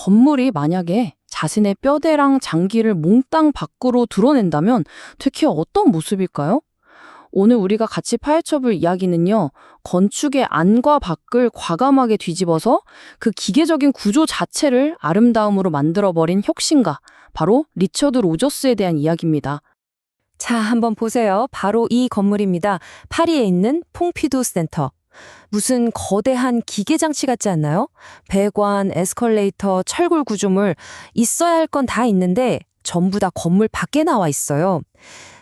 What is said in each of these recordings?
건물이 만약에 자신의 뼈대랑 장기를 몽땅 밖으로 드러낸다면 대체 어떤 모습일까요? 오늘 우리가 같이 파헤쳐볼 이야기는요, 건축의 안과 밖을 과감하게 뒤집어서 그 기계적인 구조 자체를 아름다움으로 만들어버린 혁신가, 바로 리처드 로저스에 대한 이야기입니다. 자, 한번 보세요. 바로 이 건물입니다. 파리에 있는 퐁피두 센터. 무슨 거대한 기계 장치 같지 않나요? 배관, 에스컬레이터, 철골 구조물, 있어야 할 건 다 있는데 전부 다 건물 밖에 나와 있어요.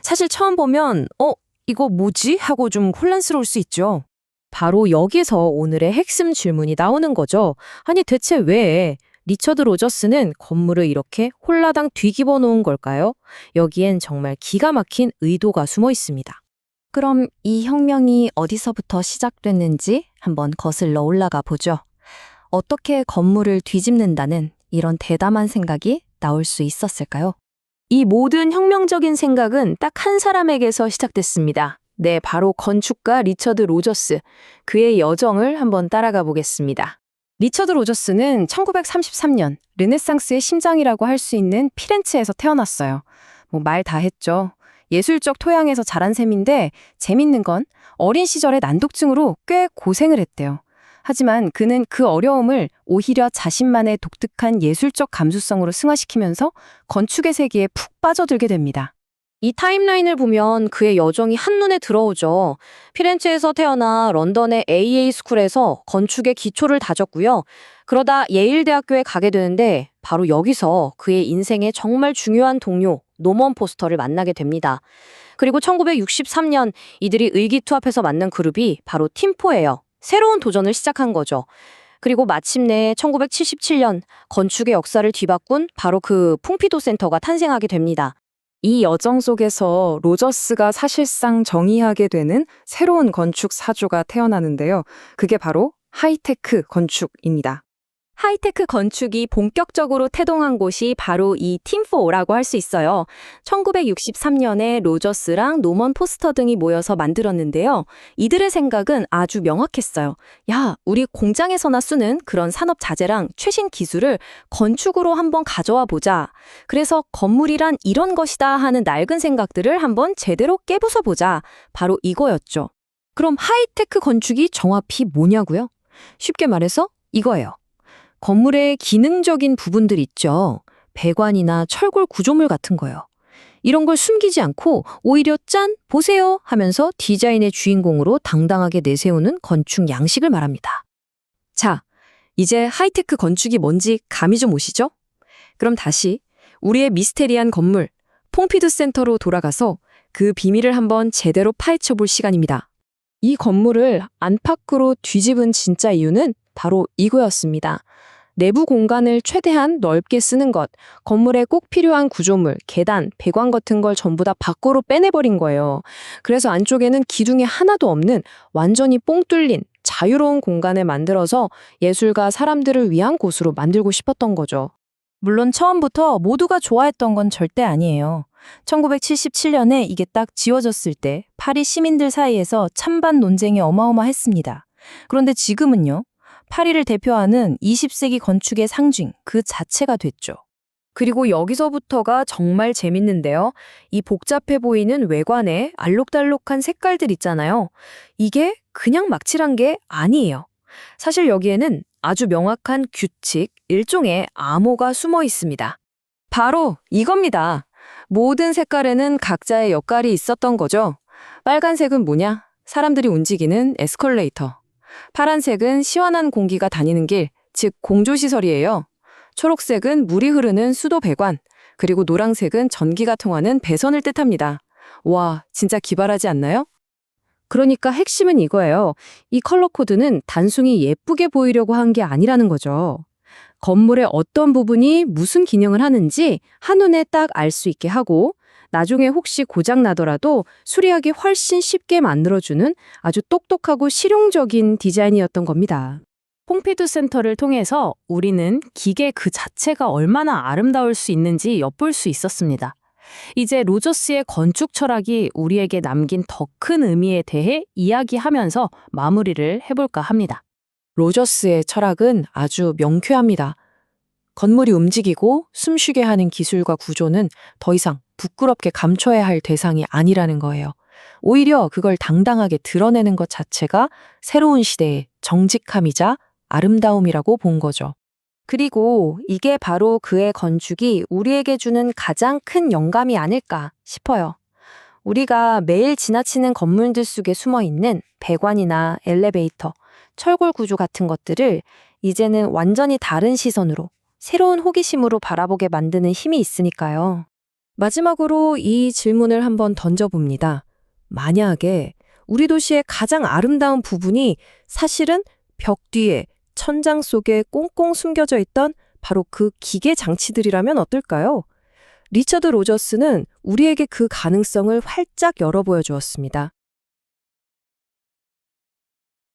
사실 처음 보면 이거 뭐지? 하고 좀 혼란스러울 수 있죠. 바로 여기서 오늘의 핵심 질문이 나오는 거죠. 아니 대체 왜 리처드 로저스는 건물을 이렇게 홀라당 뒤집어 놓은 걸까요? 여기엔 정말 기가 막힌 의도가 숨어 있습니다. 그럼 이 혁명이 어디서부터 시작됐는지 한번 거슬러 올라가 보죠. 어떻게 건물을 뒤집는다는 이런 대담한 생각이 나올 수 있었을까요? 이 모든 혁명적인 생각은 딱 한 사람에게서 시작됐습니다. 네, 바로 건축가 리처드 로저스. 그의 여정을 한번 따라가 보겠습니다. 리처드 로저스는 1933년 르네상스의 심장이라고 할 수 있는 피렌체에서 태어났어요. 말 다 했죠. 예술적 토양에서 자란 셈인데 재밌는 건 어린 시절에 난독증으로 꽤 고생을 했대요. 하지만 그는 그 어려움을 오히려 자신만의 독특한 예술적 감수성으로 승화시키면서 건축의 세계에 푹 빠져들게 됩니다. 이 타임라인을 보면 그의 여정이 한눈에 들어오죠. 피렌체에서 태어나 런던의 AA 스쿨에서 건축의 기초를 다졌고요. 그러다 예일대학교에 가게 되는데 바로 여기서 그의 인생의 정말 중요한 동료 노먼 포스터를 만나게 됩니다. 그리고 1963년 이들이 의기투합해서 만든 그룹이 바로 팀포예요. 새로운 도전을 시작한 거죠. 그리고 마침내 1977년 건축의 역사를 뒤바꾼 바로 그 퐁피도 센터가 탄생하게 됩니다. 이 여정 속에서 로저스가 사실상 정의하게 되는 새로운 건축 사조가 태어나는데요. 그게 바로 하이테크 건축입니다. 하이테크 건축이 본격적으로 태동한 곳이 바로 이 팀4라고 할 수 있어요. 1963년에 로저스랑 노먼 포스터 등이 모여서 만들었는데요. 이들의 생각은 아주 명확했어요. 야, 우리 공장에서나 쓰는 그런 산업 자재랑 최신 기술을 건축으로 한번 가져와 보자. 그래서 건물이란 이런 것이다 하는 낡은 생각들을 한번 제대로 깨부숴 보자. 바로 이거였죠. 그럼 하이테크 건축이 정확히 뭐냐고요? 쉽게 말해서 이거예요. 건물의 기능적인 부분들 있죠. 배관이나 철골 구조물 같은 거요. 이런 걸 숨기지 않고 오히려 짠, 보세요 하면서 디자인의 주인공으로 당당하게 내세우는 건축 양식을 말합니다. 자, 이제 하이테크 건축이 뭔지 감이 좀 오시죠? 그럼 다시 우리의 미스테리한 건물, 퐁피두 센터로 돌아가서 그 비밀을 한번 제대로 파헤쳐 볼 시간입니다. 이 건물을 안팎으로 뒤집은 진짜 이유는 바로 이거였습니다. 내부 공간을 최대한 넓게 쓰는 것, 건물에 꼭 필요한 구조물, 계단, 배관 같은 걸 전부 다 밖으로 빼내버린 거예요. 그래서 안쪽에는 기둥이 하나도 없는 완전히 뽕 뚫린 자유로운 공간을 만들어서 예술가 사람들을 위한 곳으로 만들고 싶었던 거죠. 물론 처음부터 모두가 좋아했던 건 절대 아니에요. 1977년에 이게 딱 지어졌을 때 파리 시민들 사이에서 찬반 논쟁이 어마어마했습니다. 그런데 지금은요. 파리를 대표하는 20세기 건축의 상징 그 자체가 됐죠. 그리고 여기서부터가 정말 재밌는데요. 이 복잡해 보이는 외관에 알록달록한 색깔들 있잖아요. 이게 그냥 막 칠한 게 아니에요. 사실 여기에는 아주 명확한 규칙, 일종의 암호가 숨어 있습니다. 바로 이겁니다. 모든 색깔에는 각자의 역할이 있었던 거죠. 빨간색은 뭐냐? 사람들이 움직이는 에스컬레이터. 파란색은 시원한 공기가 다니는 길, 즉 공조시설이에요. 초록색은 물이 흐르는 수도 배관, 그리고 노란색은 전기가 통하는 배선을 뜻합니다. 와, 진짜 기발하지 않나요? 그러니까 핵심은 이거예요. 이 컬러 코드는 단순히 예쁘게 보이려고 한 게 아니라는 거죠. 건물의 어떤 부분이 무슨 기능을 하는지 한눈에 딱 알 수 있게 하고 나중에 혹시 고장 나더라도 수리하기 훨씬 쉽게 만들어주는 아주 똑똑하고 실용적인 디자인이었던 겁니다. 퐁피두 센터를 통해서 우리는 기계 그 자체가 얼마나 아름다울 수 있는지 엿볼 수 있었습니다. 이제 로저스의 건축 철학이 우리에게 남긴 더 큰 의미에 대해 이야기하면서 마무리를 해볼까 합니다. 로저스의 철학은 아주 명쾌합니다. 건물이 움직이고 숨쉬게 하는 기술과 구조는 더 이상 부끄럽게 감춰야 할 대상이 아니라는 거예요. 오히려 그걸 당당하게 드러내는 것 자체가 새로운 시대의 정직함이자 아름다움이라고 본 거죠. 그리고 이게 바로 그의 건축이 우리에게 주는 가장 큰 영감이 아닐까 싶어요. 우리가 매일 지나치는 건물들 속에 숨어 있는 배관이나 엘리베이터, 철골 구조 같은 것들을 이제는 완전히 다른 시선으로, 새로운 호기심으로 바라보게 만드는 힘이 있으니까요. 마지막으로 이 질문을 한번 던져봅니다. 만약에 우리 도시의 가장 아름다운 부분이 사실은 벽 뒤에, 천장 속에 꽁꽁 숨겨져 있던 바로 그 기계 장치들이라면 어떨까요? 리처드 로저스는 우리에게 그 가능성을 활짝 열어 보여 주었습니다.